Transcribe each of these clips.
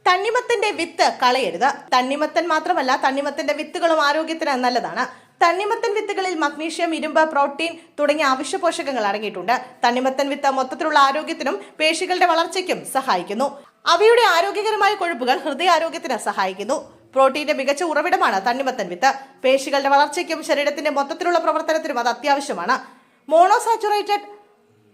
തണ്ണിമത്തന്റെ വിത്ത് കളയരുത്. തണ്ണിമത്തൻ മാത്രമല്ല, തണ്ണിമത്തന്റെ വിത്തുകളും ആരോഗ്യത്തിന് നല്ലതാണ്. തണ്ണിമത്തൻ വിത്തുകളിൽ മഗ്നീഷ്യം, ഇരുമ്പ്, പ്രോട്ടീൻ തുടങ്ങിയ അവശ്യ പോഷകങ്ങൾ അടങ്ങിയിട്ടുണ്ട്. തണ്ണിമത്തൻ വിത്ത് മൊത്തത്തിലുള്ള ആരോഗ്യത്തിനും പേശികളുടെ വളർച്ചയ്ക്കും സഹായിക്കുന്നു. അവയുടെ ആരോഗ്യകരമായ കൊഴുപ്പുകൾ ഹൃദയാരോഗ്യത്തിന് സഹായിക്കുന്നു. പ്രോട്ടീന്റെ മികച്ച ഉറവിടമാണ് തണ്ണിമത്തൻ വിത്ത്. പേശികളുടെ വളർച്ചയ്ക്കും ശരീരത്തിന്റെ മൊത്തത്തിലുള്ള പ്രവർത്തനത്തിനും അത് അത്യാവശ്യമാണ്. മോണോസാച്ചുറേറ്റഡ്,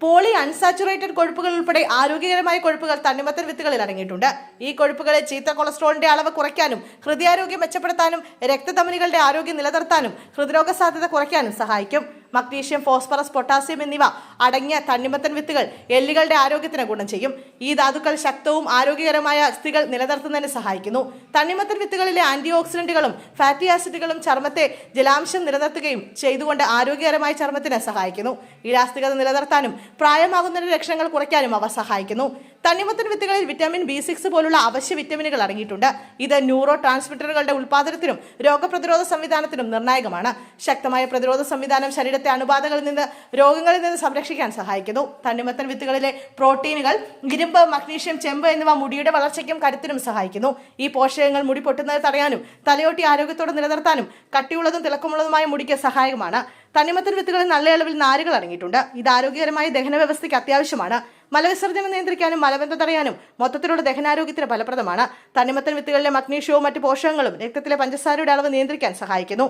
പോളി അൺസാച്ചുറേറ്റഡ് കൊഴുപ്പുകൾ ഉൾപ്പെടെ ആരോഗ്യകരമായ കൊഴുപ്പുകൾ തണ്ണിമത്തൻ വിത്തുകളിൽ അടങ്ങിയിട്ടുണ്ട്. ഈ കൊഴുപ്പുകളിൽ ചീത്ത കൊളസ്ട്രോളിന്റെ അളവ് കുറയ്ക്കാനും ഹൃദയാരോഗ്യം മെച്ചപ്പെടുത്താനും രക്തധമനികളുടെ ആരോഗ്യം നിലനിർത്താനും ഹൃദ്രോഗ സാധ്യത കുറയ്ക്കാനും സഹായിക്കും. മഗ്നീഷ്യം, ഫോസ്ഫറസ്, പൊട്ടാസ്യം എന്നിവ അടങ്ങിയ തണ്ണിമത്തൻ വിത്തുകൾ എല്ലുകളുടെ ആരോഗ്യത്തിന് ഗുണം ചെയ്യും. ഈ ധാതുക്കൾ ശക്തവും ആരോഗ്യകരമായ അസ്ഥികൾ നിലനിർത്തുന്നതിന് സഹായിക്കുന്നു. തണ്ണിമത്തൻ വിത്തുകളിലെ ആന്റി ഓക്സിഡന്റുകളും ഫാറ്റി ആസിഡുകളും ചർമ്മത്തെ ജലാംശം നിലനിർത്തുകയും ചെയ്തുകൊണ്ട് ആരോഗ്യകരമായ ചർമ്മത്തിന് സഹായിക്കുന്നു. ഇലാസ്തികത നിലനിർത്താനും പ്രായമാകുന്നതിന്റെ ലക്ഷണങ്ങൾ കുറയ്ക്കാനും അവ സഹായിക്കുന്നു. തണ്ണിമത്തൻ വിത്തുകളിൽ വിറ്റാമിൻ B6 പോലുള്ള അവശ്യ വിറ്റമിനുകൾ അടങ്ങിയിട്ടുണ്ട്. ഇത് ന്യൂറോ ട്രാൻസ്മിറ്ററുകളുടെ ഉൽപാദനത്തിനും രോഗപ്രതിരോധ സംവിധാനത്തിനും നിർണായകമാണ്. ശക്തമായ പ്രതിരോധ സംവിധാനം ശരീരത്തെ അണുബാധകളിൽ നിന്ന്, രോഗങ്ങളിൽ നിന്ന് സംരക്ഷിക്കാൻ സഹായിക്കുന്നു. തണ്ണിമത്തൻ വിത്തുകളിലെ പ്രോട്ടീനുകൾ ഇരുമ്പ്, മഗ്നീഷ്യം, ചെമ്പ് എന്നിവ മുടിയുടെ വളർച്ചയ്ക്കും കരുത്തിനും സഹായിക്കുന്നു. ഈ പോഷകങ്ങൾ മുടി പൊട്ടുന്നത് തടയാനും തലയോട്ടി ആരോഗ്യത്തോടെ നിലനിർത്താനും കട്ടിയുള്ളതും തിളക്കമുള്ളതുമായ മുടിക്ക് സഹായകമാണ്. തണ്ണിമത്തൻ വിത്തുകളിൽ നല്ല അളവിൽ നാരുകൾ അടങ്ങിയിട്ടുണ്ട്. ഇത് ആരോഗ്യകരമായ ദഹന വ്യവസ്ഥയ്ക്ക് അത്യാവശ്യമാണ്. മലവിസർജനം നിയന്ത്രിക്കാനും മലബന്ധം തടയാനും മൊത്തത്തിലുള്ള ദഹനാരോഗ്യത്തിന് ഫലപ്രദമാണ്. തണ്ണിമത്തൻ വിത്തുകളിലെ മഗ്നീഷ്യവും മറ്റ് പോഷകങ്ങളും രക്തത്തിലെ പഞ്ചസാരയുടെ അളവ് നിയന്ത്രിക്കാൻ സഹായിക്കുന്നു.